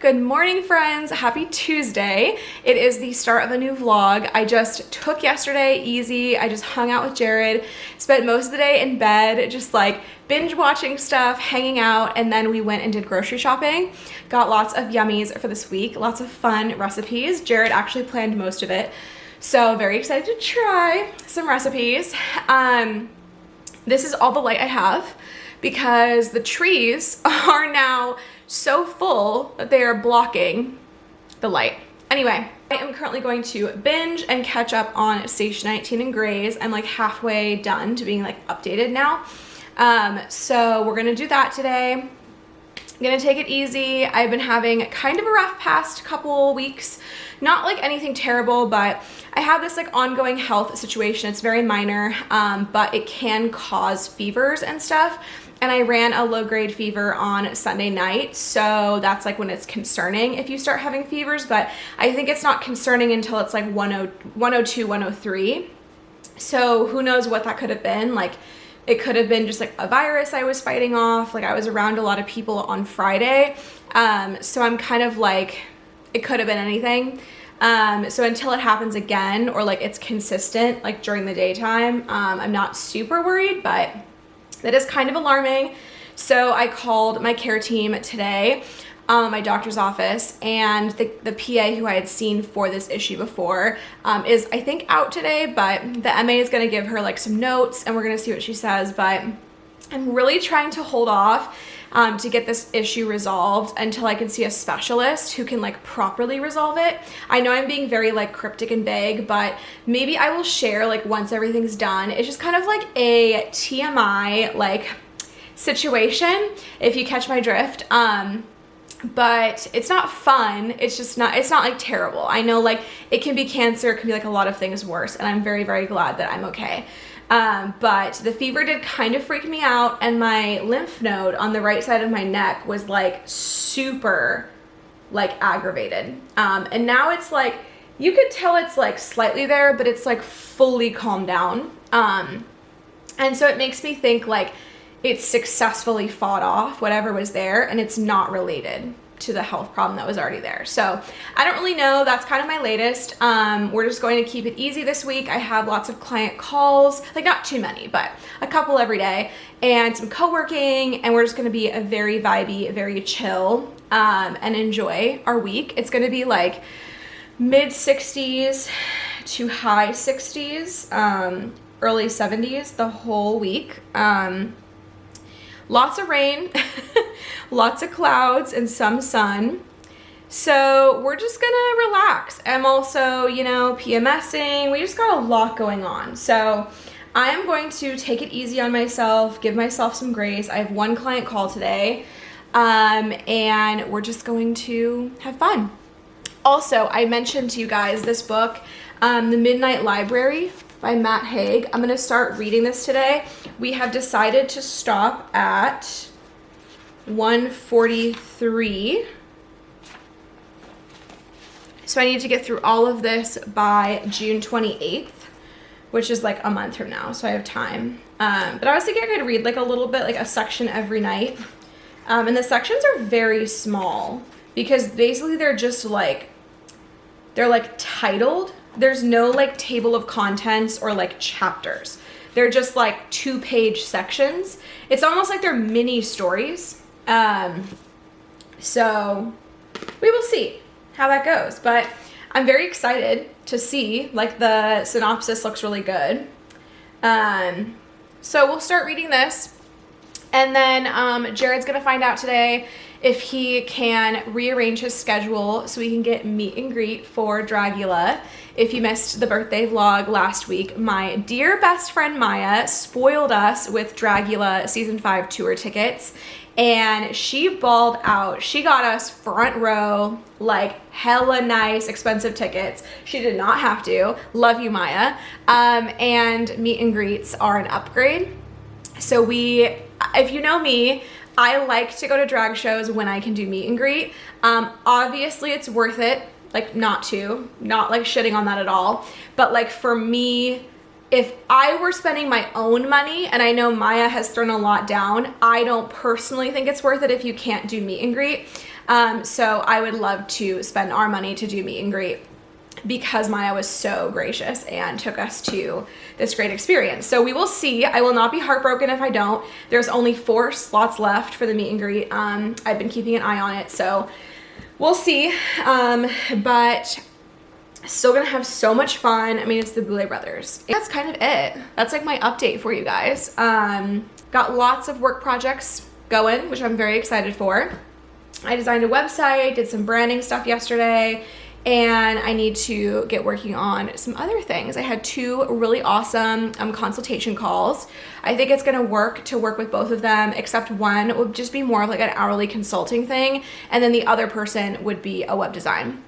Good morning, friends. Happy Tuesday. It is the start of a new vlog. I just took yesterday easy. I just hung out with Jared, spent most of the day in bed, just like binge watching stuff, hanging out, and then we went and did grocery shopping. Got lots of yummies for this week, lots of fun recipes. Jared actually planned most of it, so very excited to try some recipes. This is all the light I have because the trees are now so full that they are blocking the light. Anyway, I am currently going to binge and catch up on Station 19 and Grey's. I'm like halfway done to being like updated now. So we're gonna do that today. I'm gonna take it easy. I've been having kind of a rough past couple weeks. Not like anything terrible, but I have this like ongoing health situation. It's very minor, but it can cause fevers and stuff. And I ran a low-grade fever on Sunday night, so that's like when it's concerning if you start having fevers, but I think it's not concerning until it's like 102, 103. So who knows what that could have been. Like it could have been just like a virus I was fighting off. Like I was around a lot of people on Friday, so I'm kind of like, it could have been anything. So until it happens again or like it's consistent like during the daytime, I'm not super worried, but that is kind of alarming. So I called my care team today, my doctor's office, and the PA who I had seen for this issue before is I think out today, but the MA is gonna give her like some notes and we're gonna see what she says, but I'm really trying to hold off to get this issue resolved until I can see a specialist who can like properly resolve it. I know I'm being very like cryptic and vague, but maybe I will share like once everything's done. It's just kind of like a TMI like situation, if you catch my drift. But it's not fun. It's not like terrible. I know like it can be cancer, it can be like a lot of things worse, and I'm very, very glad that I'm okay. But the fever did kind of freak me out, and my lymph node on the right side of my neck was like super like aggravated. And now it's like, you could tell it's like slightly there, but it's like fully calmed down. And so it makes me think like it's successfully fought off whatever was there, and it's not related to the health problem that was already there. So I don't really know. That's kind of my latest. We're just going to keep it easy this week. I have lots of client calls, like not too many, but a couple every day, and some co-working, and we're just going to be a very vibey, very chill, and enjoy our week. It's going to be like mid 60s to high 60s, early 70s the whole week. Lots of rain, lots of clouds, and some sun. So we're just gonna relax. I'm also, you know, PMSing. We just got a lot going on. So I am going to take it easy on myself, give myself some grace. I have one client call today, and we're just going to have fun. Also, I mentioned to you guys this book, The Midnight Library by Matt Haig. I'm gonna start reading this today. We have decided to stop at 143. So I need to get through all of this by June 28th, which is like a month from now, so I have time. But I was thinking I could read like a little bit, like a section every night. And the sections are very small because basically they're just like, they're like titled. There's no like table of contents or like chapters. They're just like 2-page sections. It's almost like they're mini stories. So we will see how that goes. But I'm very excited to see, like the synopsis looks really good. So we'll start reading this. And then Jared's gonna find out today if he can rearrange his schedule so we can get meet and greet for Dragula. If you missed the birthday vlog last week, my dear best friend Maya spoiled us with Dragula season 5 tour tickets, and she balled out. She got us front row, like hella nice, expensive tickets. She did not have to. Love you, Maya. And meet and greets are an upgrade. So if you know me, I like to go to drag shows when I can do meet and greet. Obviously it's worth it, like not like shitting on that at all. But like for me, if I were spending my own money, and I know Maya has thrown a lot down, I don't personally think it's worth it if you can't do meet and greet. So I would love to spend our money to do meet and greet because Maya was so gracious and took us to this great experience. So we will see. I will not be heartbroken if I don't. There's only 4 slots left for the meet and greet. I've been keeping an eye on it, so we'll see. But still gonna have so much fun. I mean, it's the Boulay brothers. That's kind of it. That's like my update for you guys. Got lots of work projects going, which I'm very excited for. I designed a website, did some branding stuff yesterday, and I need to get working on some other things. I had 2 really awesome consultation calls. I think it's gonna work to work with both of them, except one would just be more of like an hourly consulting thing, and then the other person would be a web design.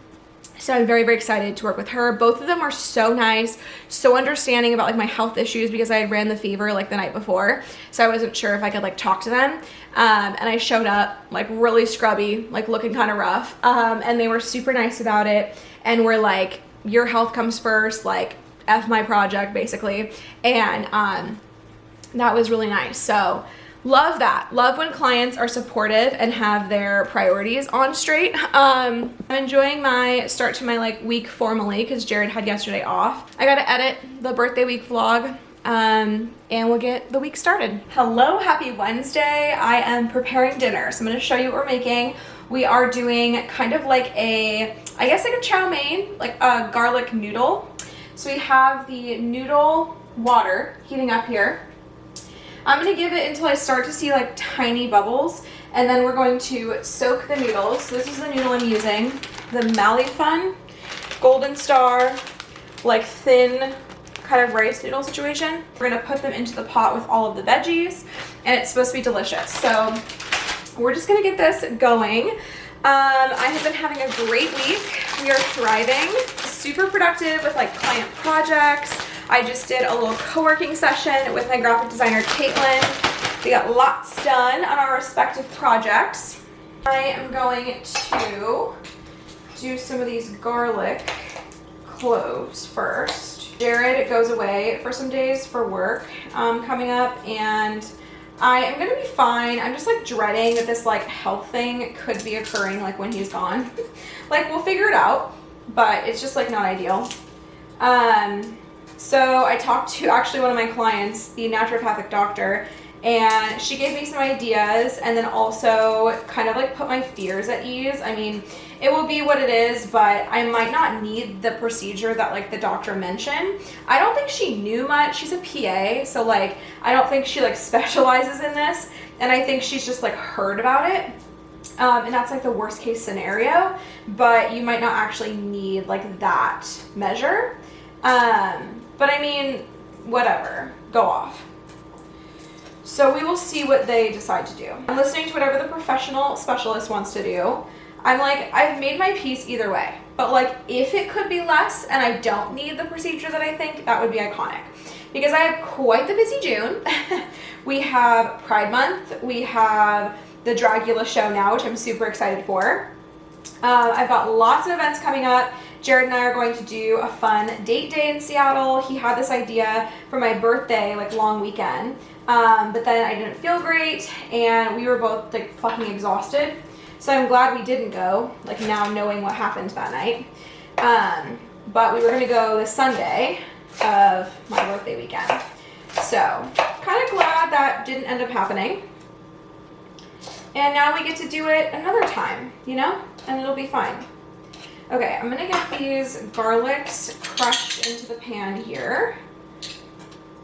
So I'm very, very excited to work with her. Both of them are so nice, so understanding about like my health issues because I had ran the fever like the night before. So I wasn't sure if I could like talk to them. And I showed up like really scrubby, like looking kind of rough. And they were super nice about it. And were like, your health comes first, like F my project basically. And that was really nice. So love that. Love when clients are supportive and have their priorities on straight. I'm enjoying my start to my like week formally because Jared had yesterday off. I gotta edit the birthday week vlog and we'll get the week started. Hello, happy Wednesday. I am preparing dinner. So I'm gonna show you what we're making. We are doing kind of like a, I guess like a chow mein, like a garlic noodle. So we have the noodle water heating up here. I'm gonna give it until I start to see like tiny bubbles, and then we're going to soak the noodles. So this is the noodle I'm using, the Malifun Golden Star, like thin kind of rice noodle situation. We're gonna put them into the pot with all of the veggies, and it's supposed to be delicious. So we're just gonna get this going. I have been having a great week. We are thriving, super productive with like client projects. I just did a little co-working session with my graphic designer, Caitlin. We got lots done on our respective projects. I am going to do some of these garlic cloves first. Jared goes away for some days for work coming up, and I am gonna be fine. I'm just like dreading that this like health thing could be occurring like when he's gone. Like we'll figure it out, but it's just like not ideal. So I talked to actually one of my clients, the naturopathic doctor, and she gave me some ideas and then also kind of like put my fears at ease. I mean, it will be what it is, but I might not need the procedure that like the doctor mentioned. I don't think she knew much. She's a PA, so like I don't think she like specializes in this, and I think she's just like heard about it. And that's like the worst case scenario, but you might not actually need like that measure. But I mean, whatever, go off. So we will see what they decide to do. I'm listening to whatever the professional specialist wants to do. I'm like, I've made my peace either way, but like if it could be less and I don't need the procedure that I think, that would be iconic. Because I have quite the busy June. We have Pride Month, we have the Dragula show now, which I'm super excited for. I've got lots of events coming up. Jared and I are going to do a fun date day in Seattle. He had this idea for my birthday, like long weekend. But then I didn't feel great and we were both like fucking exhausted. So I'm glad we didn't go, like now knowing what happened that night. But we were gonna go this Sunday of my birthday weekend. So kind of glad that didn't end up happening. And now we get to do it another time, you know? And it'll be fine. Okay, I'm gonna get these garlics crushed into the pan here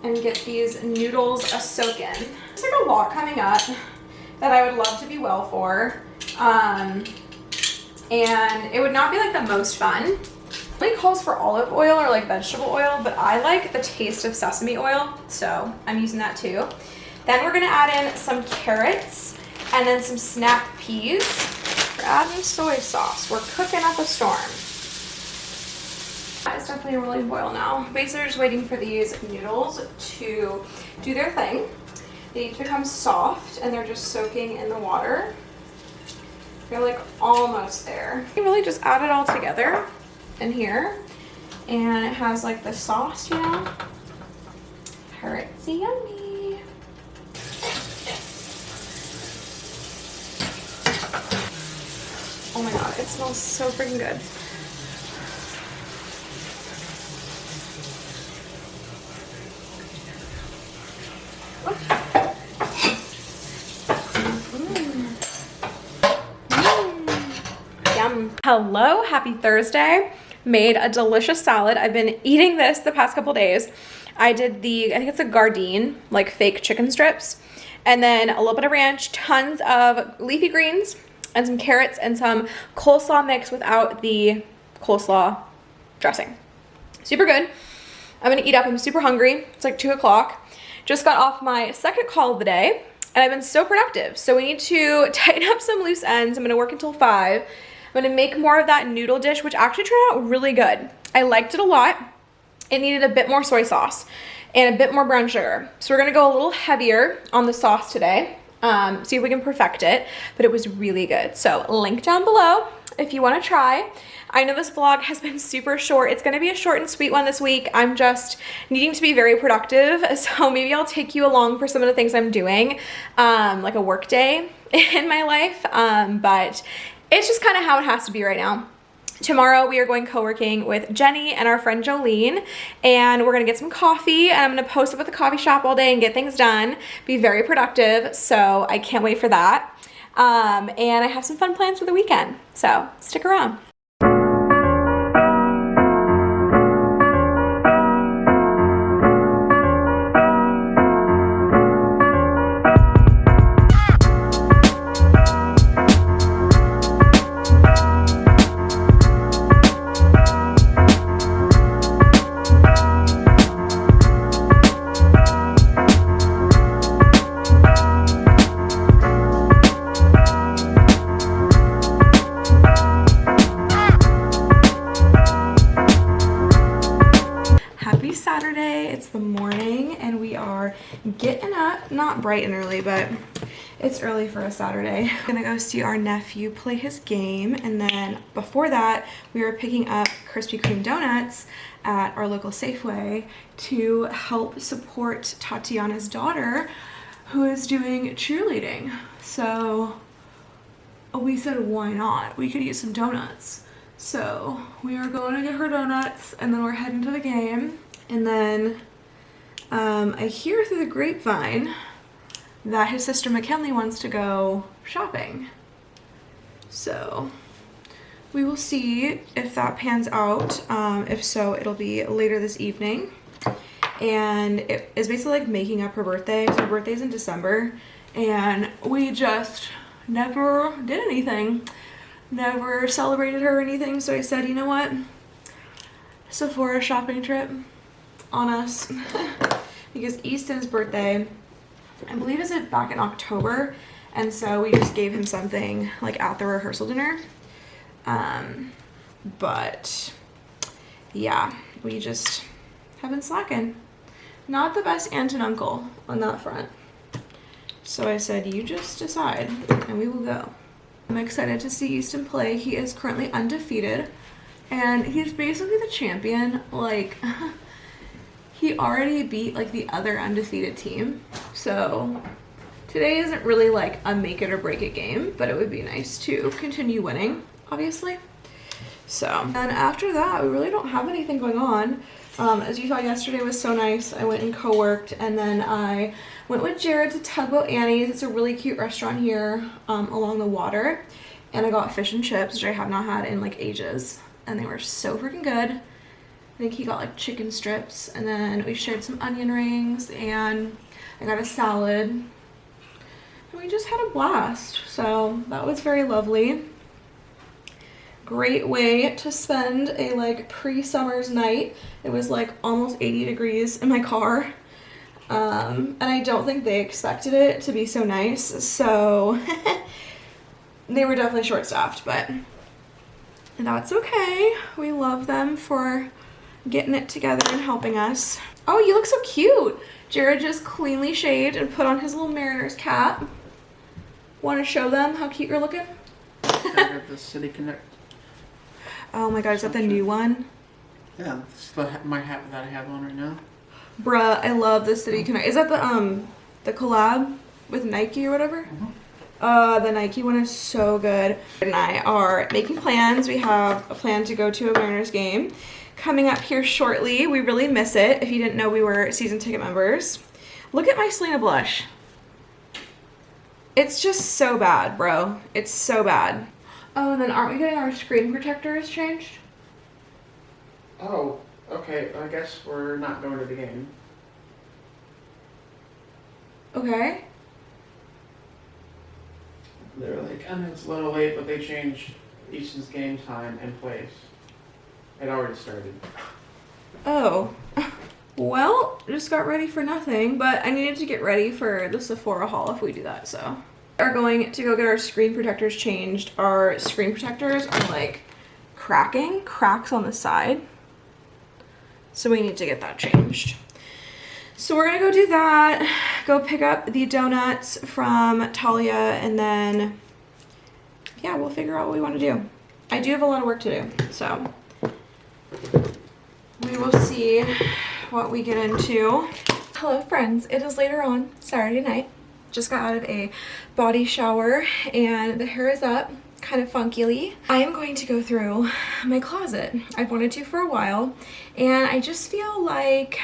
and get these noodles a-soaking. There's like a lot coming up that I would love to be well for. And it would not be like the most fun. It calls for olive oil or like vegetable oil, but I like the taste of sesame oil, so I'm using that too. Then we're gonna add in some carrots and then some snap peas. We're adding soy sauce. We're cooking up a storm. It's definitely a rolling boil now. Basically, just waiting for these noodles to do their thing. They need to become soft, and they're just soaking in the water. They're like almost there. You really just add it all together in here, and it has like the sauce, you know. Carrots, yummy. Oh my god, it smells so freaking good. Yum. Hello, happy Thursday. Made a delicious salad. I've been eating this the past couple days. I did I think it's a Gardein, like fake chicken strips, and then a little bit of ranch, tons of leafy greens, and some carrots and some coleslaw mix without the coleslaw dressing. Super good. I'm gonna eat up. I'm super hungry. It's like 2 o'clock. Just got off my second call of the day, and I've been so productive. So we need to tighten up some loose ends. I'm gonna work until 5. I'm gonna make more of that noodle dish, which actually turned out really good. I liked it a lot. It needed a bit more soy sauce and a bit more brown sugar. So we're gonna go a little heavier on the sauce today, see if we can perfect it, but it was really good. So link down below if you wanna try. I know this vlog has been super short. It's gonna be a short and sweet one this week. I'm just needing to be very productive, so maybe I'll take you along for some of the things I'm doing, like a work day in my life, but it's just kind of how it has to be right now. Tomorrow we are going co-working with Jenny and our friend Jolene, and we're gonna get some coffee, and I'm gonna post up at the coffee shop all day and get things done, be very productive, so I can't wait for that. And I have some fun plans for the weekend, so stick around. It's the morning and we are getting up, not bright and early, but it's early for a Saturday. I'm gonna go see our nephew play his game, and then before that we are picking up Krispy Kreme donuts at our local Safeway to help support Tatiana's daughter, who is doing cheerleading. So we said, why not? We could eat some donuts. So we are going to get her donuts, and then we're heading to the game. And then I hear through the grapevine that his sister McKinley wants to go shopping. So we will see if that pans out. If so, it'll be later this evening. And it is basically like making up her birthday. So her birthday's in December, and we just never did anything. Never celebrated her or anything. So I said, you know what? Sephora shopping trip on us. Because Easton's birthday, I believe, is it back in October, and so we just gave him something like at the rehearsal dinner. But yeah, we just have been slacking. Not the best aunt and uncle on that front. So I said, you just decide and we will go. I'm excited to see Easton play. He is currently undefeated, and he's basically the champion. Like, he already beat like the other undefeated team. So today isn't really like a make it or break it game, but it would be nice to continue winning, obviously. So, and after that, we really don't have anything going on. As you saw, yesterday was so nice. I went and co-worked, and then I went with Jared to Tugboat Annie's. It's a really cute restaurant here along the water. And I got fish and chips, which I have not had in like ages. And they were so freaking good. I think he got like chicken strips, and then we shared some onion rings, and I got a salad, and we just had a blast. So that was very lovely. Great way to spend a like pre-summer's night. It was like almost 80 degrees in my car, and I don't think they expected it to be so nice, so they were definitely short-staffed, but that's okay. We love them for getting it together and helping us. Oh, you look so cute. Jared just cleanly shaved and put on his little Mariners cap. Want to show them how cute you're looking? I got the City Connect. Oh my god, is that the new one? Yeah, it's my hat that I have on right now. Bruh, I love the City Connect. Is that the collab with Nike or whatever? The Nike one is so good. And I are making plans. We have a plan to go to a Mariners game coming up here shortly. We really miss it. If you didn't know, we were season ticket members. Look at my Selena blush. It's just so bad, bro. It's so bad. Oh, and then aren't we getting our screen protectors changed? Oh, okay. I guess we're not going to the game. Okay. They're like, and it's a little late, but they changed Easton's game time and place. It already started. Oh. Well, just got ready for nothing, but I needed to get ready for the Sephora haul if we do that, so. We are going to go get our screen protectors changed. Our screen protectors are like cracks on the side. So we need to get that changed. So we're gonna go do that, go pick up the donuts from Talia, and then, yeah, we'll figure out what we wanna do. I do have a lot of work to do, so we will see what we get into. Hello friends, it is later on Saturday night. Just got out of a body shower and the hair is up, kind of funkily. I am going to go through my closet. I've wanted to for a while, and I just feel like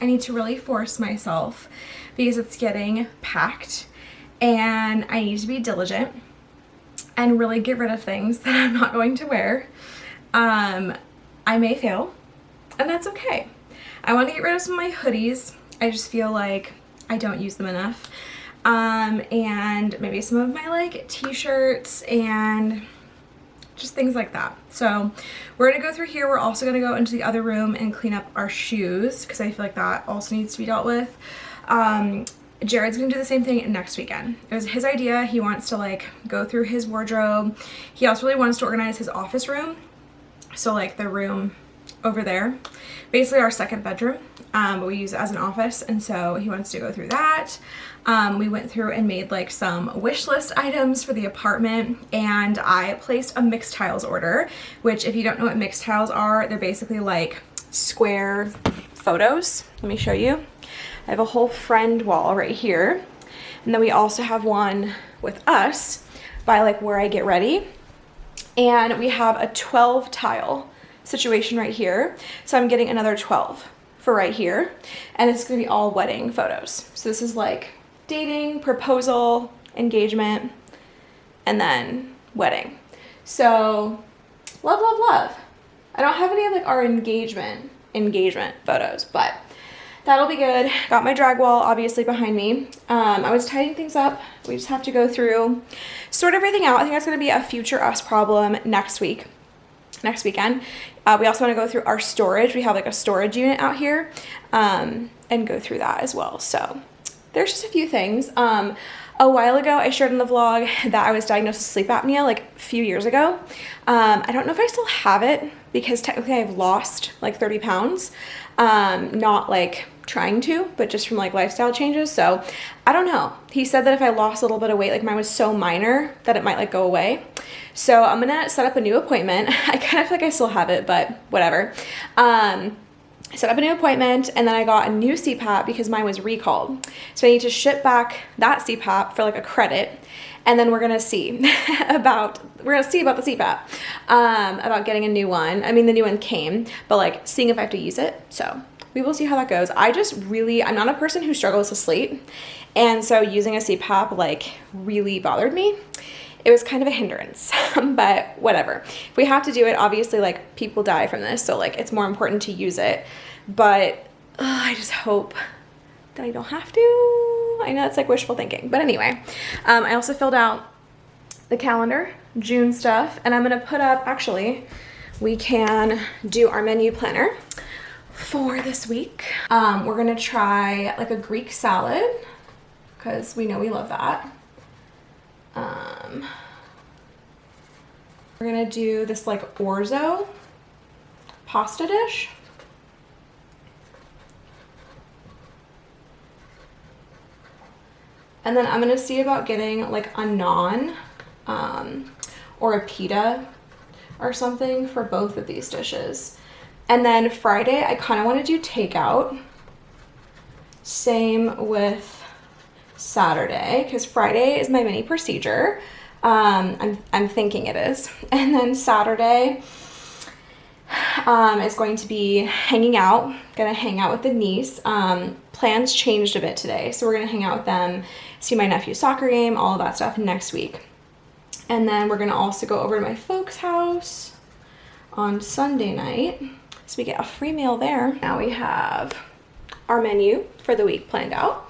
I need to really force myself because it's getting packed, and I need to be diligent and really get rid of things that I'm not going to wear. I may fail, and that's okay. I want to get rid of some of my hoodies. I just feel like I don't use them enough. And maybe some of my like t-shirts and just things like that. So we're gonna go through here. We're also gonna go into the other room and clean up our shoes because I feel like that also needs to be dealt with. Jared's gonna do the same thing next weekend. It was his idea. He wants to like go through his wardrobe. He also really wants to organize his office room. So like the room over there, basically our second bedroom, but we use it as an office, and so he wants to go through that. We went through and made like some wish list items for the apartment, and I placed a mixed tiles order, which if you don't know what mixed tiles are, they're basically like square photos. Let me show you. I have a whole friend wall right here, and then we also have one with us by like where I get ready, and we have a 12 tile situation right here. So I'm getting another 12 for right here, and it's gonna be all wedding photos. So this is like dating, proposal, engagement, and then wedding. So love, love, love. I don't have any of like our engagement photos, but that'll be good. Got my drag wall obviously behind me. I was tidying things up. We just have to go through, sort everything out. I think that's gonna be a future us problem next weekend. We also want to go through our storage. We have like a storage unit out here, and go through that as well. So there's just a few things. A while ago, I shared in the vlog that I was diagnosed with sleep apnea like a few years ago. I don't know if I still have it because technically I've lost like 30 pounds. Not like trying to, but just from like lifestyle changes. So I don't know. He said that if I lost a little bit of weight, like mine was so minor that it might like go away. So I'm gonna set up a new appointment. I kind of feel like I still have it, but whatever. I set up a new appointment, and then I got a new CPAP because mine was recalled. So I need to ship back that CPAP for like a credit, and then we're gonna see about the CPAP, about getting a new one. I mean, the new one came, but like seeing if I have to use it. So we will see how that goes. I'm not a person who struggles to sleep, and so using a CPAP like really bothered me. It was kind of a hindrance, but whatever. If we have to do it, obviously like people die from this, so like it's more important to use it. But I just hope that I don't have to. I know it's like wishful thinking, but anyway. I also filled out the calendar, June stuff, and I'm gonna put up, actually, we can do our menu planner for this week. We're gonna try like a Greek salad, because we know we love that. We're gonna do this like orzo pasta dish. And then I'm gonna see about getting like a naan or a pita or something for both of these dishes. And then Friday, I kind of want to do takeout. Same with Saturday, because Friday is my mini procedure. I'm thinking it is. And then Saturday is going to be hanging out. Gonna hang out with the niece. Plans changed a bit today, so we're gonna hang out with them, see my nephew's soccer game, all of that stuff next week. And then we're gonna also go over to my folks' house on Sunday night, so we get a free meal there. Now we have our menu for the week planned out.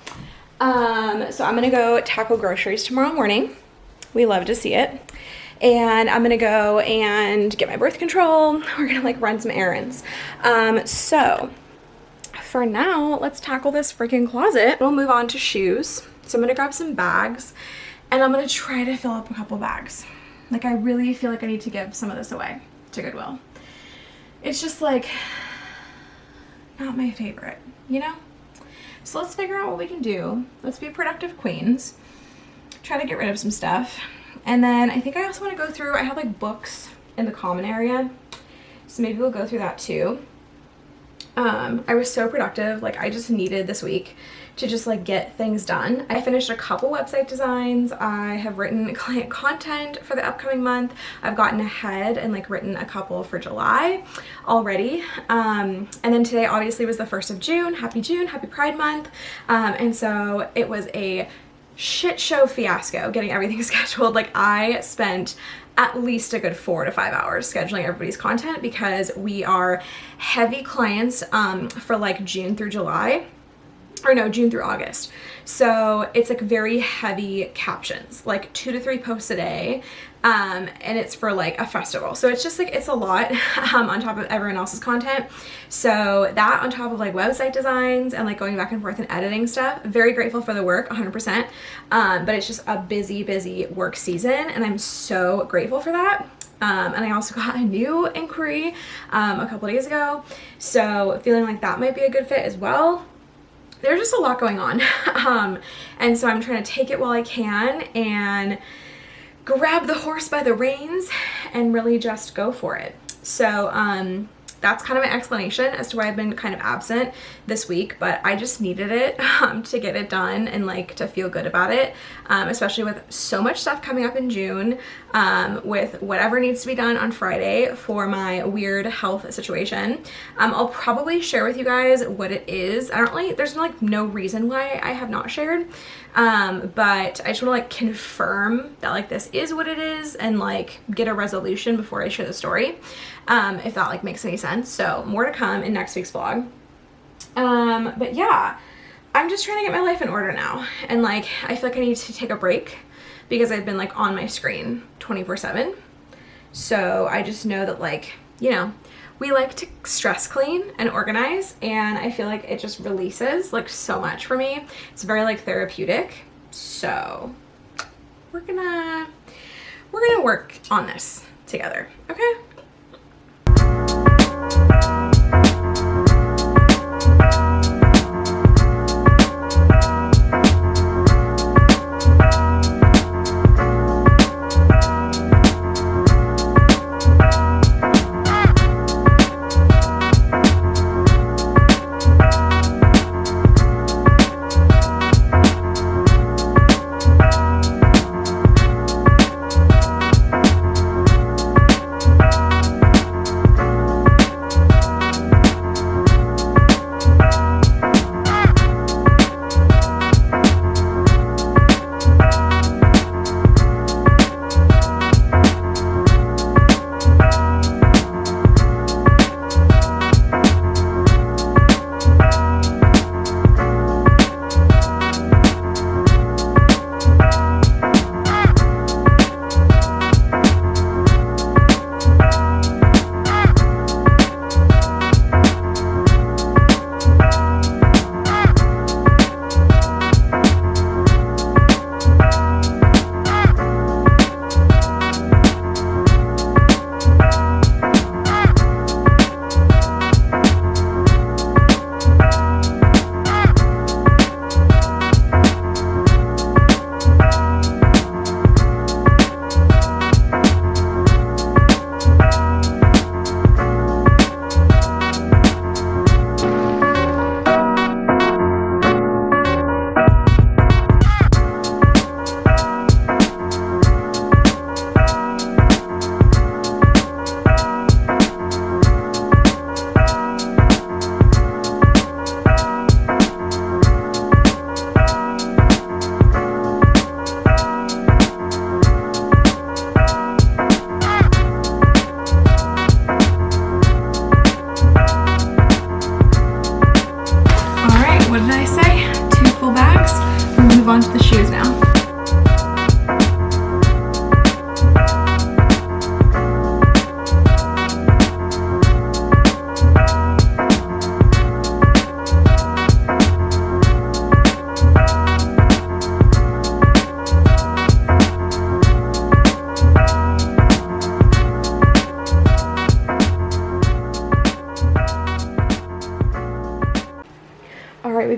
So I'm gonna go tackle groceries tomorrow morning. We love to see it. And I'm gonna go and get my birth control. We're gonna like run some errands. So for now, let's tackle this freaking closet. We'll move on to shoes. So I'm gonna grab some bags and I'm gonna try to fill up a couple bags. Like I really feel like I need to give some of this away to Goodwill. It's just like not my favorite, you know? So let's figure out what we can do. Let's be productive queens. Try to get rid of some stuff. And then I think I also want to go through, I have like books in the common area. So maybe we'll go through that too. I was so productive. Like I just needed this week to just like get things done. I finished a couple website designs. I have written client content for the upcoming month. I've gotten ahead and like written a couple for July already. And then today obviously was the 1st of June. Happy Pride Month. And so it was a shit show fiasco getting everything scheduled. Like I spent at least a good 4 to 5 hours scheduling everybody's content because we are heavy clients for like June through July. Or no, June through August. So it's like very heavy captions, like 2 to 3 posts a day. And it's for like a festival. So it's just like, it's a lot on top of everyone else's content. So that on top of like website designs and like going back and forth and editing stuff, very grateful for the work, 100%. But it's just a busy work season and I'm so grateful for that. And I also got a new inquiry a couple days ago. So feeling like that might be a good fit as well. There's just a lot going on. And so I'm trying to take it while I can and grab the horse by the reins and really just go for it. So that's kind of my explanation as to why I've been kind of absent this week, but I just needed it to get it done and like to feel good about it, especially with so much stuff coming up in June, with whatever needs to be done on Friday for my weird health situation. I'll probably share with you guys what it is. There's like no reason why I have not shared, but I just want to like confirm that like this is what it is and like get a resolution before I share the story, if that like makes any sense. So more to come in next week's vlog. But yeah, I'm just trying to get my life in order now. And like, I feel like I need to take a break because I've been like on my screen 24/7. So I just know that like, you know, we like to stress clean and organize and I feel like it just releases like so much for me. It's very like therapeutic. So we're gonna work on this together. Okay.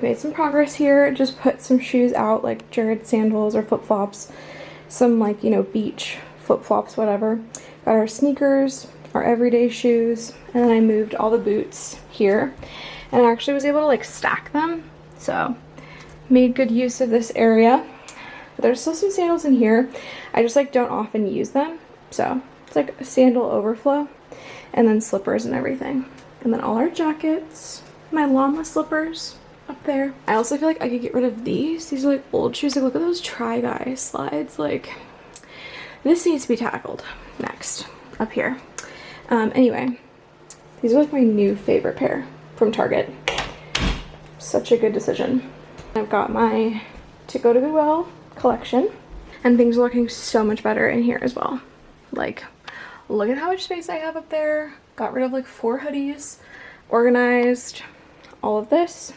made some progress here. Just put some shoes out, like Jared sandals or flip-flops, some like, you know, beach flip-flops, whatever. Got our sneakers, our everyday shoes, and then I moved all the boots here. And I actually was able to like stack them, so made good use of this area. But there's still some sandals in here. I just like don't often use them, so it's like a sandal overflow, and then slippers and everything. And then all our jackets, my llama slippers up there. I also feel like I could get rid of these. These are like old shoes. Like, look at those Try Guy slides. Like, this needs to be tackled next up here. Anyway, these are like my new favorite pair from Target. Such a good decision. I've got my To Go to Goodwill collection, and things are looking so much better in here as well. Like, look at how much space I have up there. Got rid of like 4 hoodies, organized all of this,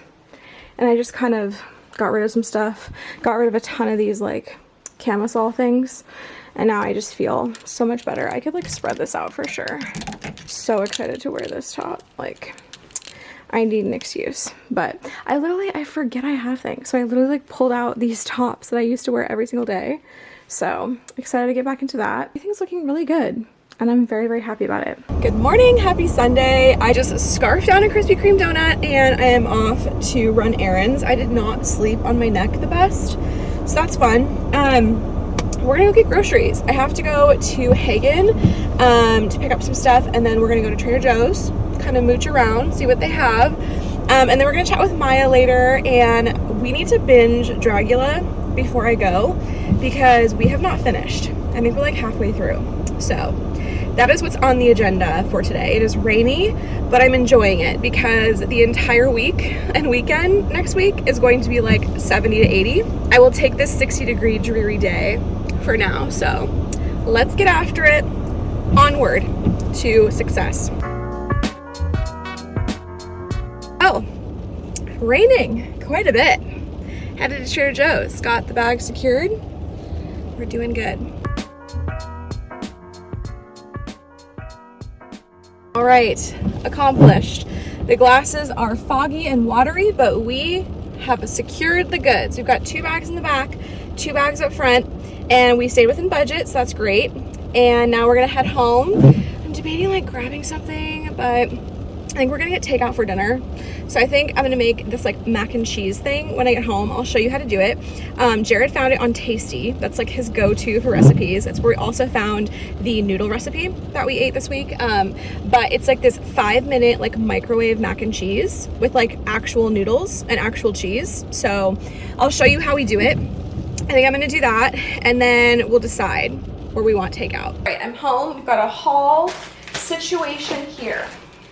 and I just kind of got rid of some stuff, got rid of a ton of these like camisole things, and now I just feel so much better. I could like spread this out for sure. So excited to wear this top. Like, I need an excuse, but I forget I have things. So I literally like pulled out these tops that I used to wear every single day. So excited to get back into that. Everything's looking really good, and I'm very, very happy about it. Good morning, happy Sunday. I just scarfed down a Krispy Kreme donut and I am off to run errands. I did not sleep on my neck the best, so that's fun. We're gonna go get groceries. I have to go to Hagen to pick up some stuff, and then we're gonna go to Trader Joe's, kind of mooch around, see what they have. And then we're gonna chat with Maya later, and we need to binge Dragula before I go because we have not finished. I think we're like halfway through. So that is what's on the agenda for today. It is rainy, but I'm enjoying it because the entire week and weekend next week is going to be like 70 to 80. I will take this 60-degree dreary day for now. So let's get after it. Onward to success. Oh, raining quite a bit. Headed to Trader Joe's. Got the bag secured. We're doing good. All right, accomplished. The glasses are foggy and watery, but we have secured the goods. We've got 2 bags in the back, 2 bags up front, and we stayed within budget, so that's great. And now we're gonna head home. I'm debating like grabbing something, but I think we're gonna get takeout for dinner. So I think I'm gonna make this like mac and cheese thing when I get home. I'll show you how to do it. Jared found it on Tasty. That's like his go-to for recipes. It's where we also found the noodle recipe that we ate this week. But it's like this 5-minute like microwave mac and cheese with like actual noodles and actual cheese. So I'll show you how we do it. I think I'm gonna do that, and then we'll decide where we want takeout. All right, I'm home. We've got a haul situation here.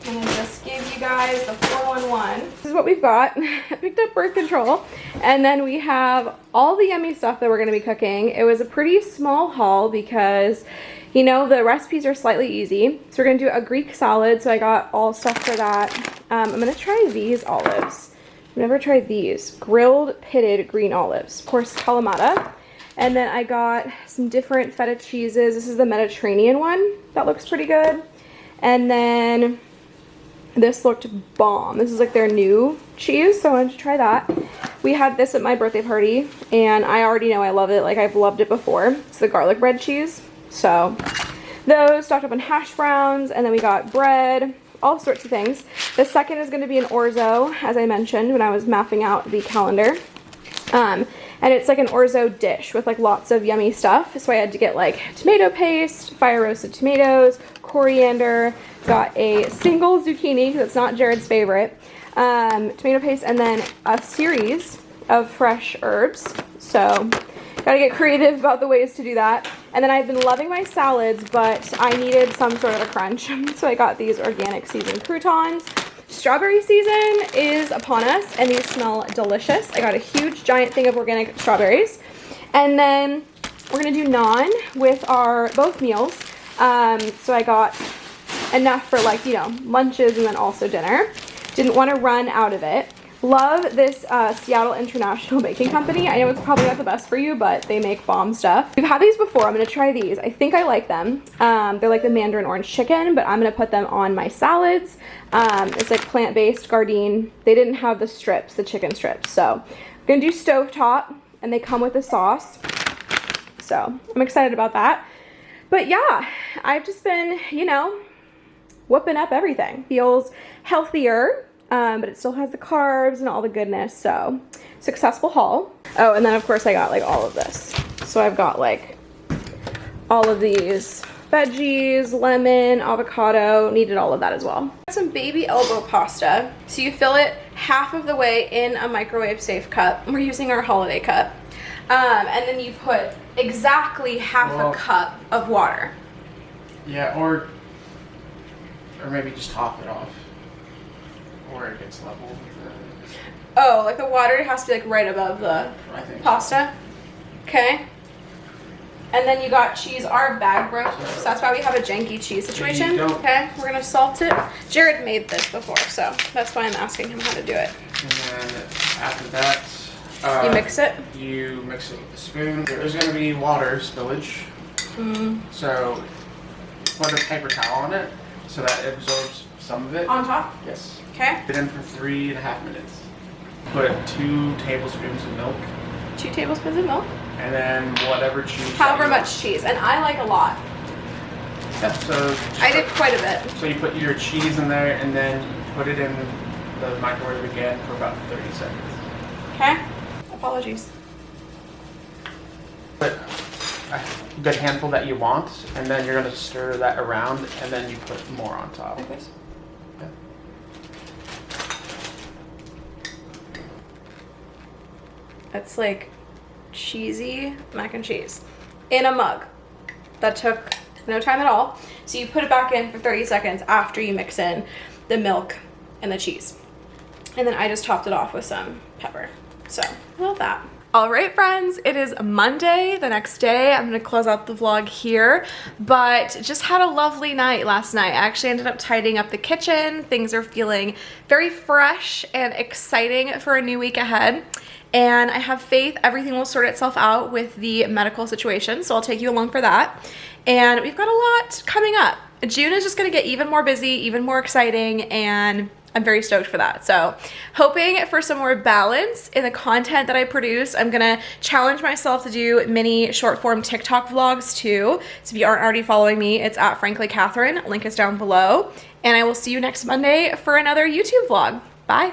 I'm gonna just give you guys the 411. This is what we've got. I picked up birth control, and then we have all the yummy stuff that we're gonna be cooking. It was a pretty small haul because, you know, the recipes are slightly easy. So we're gonna do a Greek salad, so I got all stuff for that. I'm gonna try these olives. I've never tried these. Grilled pitted green olives. Of course, Kalamata. And then I got some different feta cheeses. This is the Mediterranean one. That looks pretty good. And then this looked bomb. This is like their new cheese, so I wanted to try that. We had this at my birthday party, and I already know I love it. Like, I've loved it before. It's the garlic bread cheese. So those, stocked up on hash browns, and then we got bread, all sorts of things. The second is going to be an orzo, as I mentioned when I was mapping out the calendar. And it's like an orzo dish with like lots of yummy stuff. So I had to get like tomato paste, fire roasted tomatoes, coriander, got a single zucchini because it's not Jared's favorite, tomato paste, and then a series of fresh herbs. So gotta get creative about the ways to do that. And then I've been loving my salads, but I needed some sort of a crunch. So I got these organic seasoned croutons. Strawberry season is upon us, and these smell delicious. I got a huge giant thing of organic strawberries. And then we're gonna do naan with our both meals. So I got enough for like, you know, lunches and then also dinner. Didn't want to run out of it. Love this Seattle International Baking Company. I know it's probably not the best for you, but they make bomb stuff. We've had these before. I'm gonna try these. I think I like them. They're like the Mandarin orange chicken, but I'm gonna put them on my salads. It's like plant-based gardein. They didn't have the strips, the chicken strips. So I'm gonna do stovetop, and they come with a sauce. So I'm excited about that. But yeah, I've just been, you know, whooping up everything. Feels healthier. But it still has the carbs and all the goodness, so successful haul. Oh, and then of course I got like all of this. So I've got like all of these veggies, lemon, avocado, needed all of that as well. Some baby elbow pasta. So you fill it half of the way in a microwave safe cup. We're using our holiday cup. And then you put exactly half a cup of water. Yeah, or maybe just top it off. Where it gets level. Oh, like the water has to be like right above the pasta? So. Okay. And then you got cheese. Our bag broke, so that's why we have a janky cheese situation. Okay, we're gonna salt it. Jared made this before, so that's why I'm asking him how to do it. And then after that, you mix it? You mix it with a spoon. There's gonna be water spillage. So put a paper towel on it so that it absorbs some of it. On top? Yes. Okay. Put it in for 3.5 minutes. Put 2 tablespoons of milk. 2 tablespoons of milk. And then whatever cheese. However much cheese, and I like a lot. Yeah, so I did quite a bit. So you put your cheese in there, and then put it in the microwave again for about 30 seconds. Okay. Apologies. Put a good handful that you want, and then you're gonna stir that around, and then you put more on top. Like this. Yeah. It's like cheesy mac and cheese in a mug. That took no time at all. So you put it back in for 30 seconds after you mix in the milk and the cheese. And then I just topped it off with some pepper. So I love that. All right, friends, it is Monday, the next day. I'm gonna close out the vlog here, but just had a lovely night last night. I actually ended up tidying up the kitchen. Things are feeling very fresh and exciting for a new week ahead. And I have faith everything will sort itself out with the medical situation, so I'll take you along for that. And we've got a lot coming up. June is just gonna get even more busy, even more exciting, and I'm very stoked for that. So hoping for some more balance in the content that I produce. I'm gonna challenge myself to do mini short form TikTok vlogs too. So if you aren't already following me, it's at Frankly Catherine. Link is down below. And I will see you next Monday for another YouTube vlog. Bye.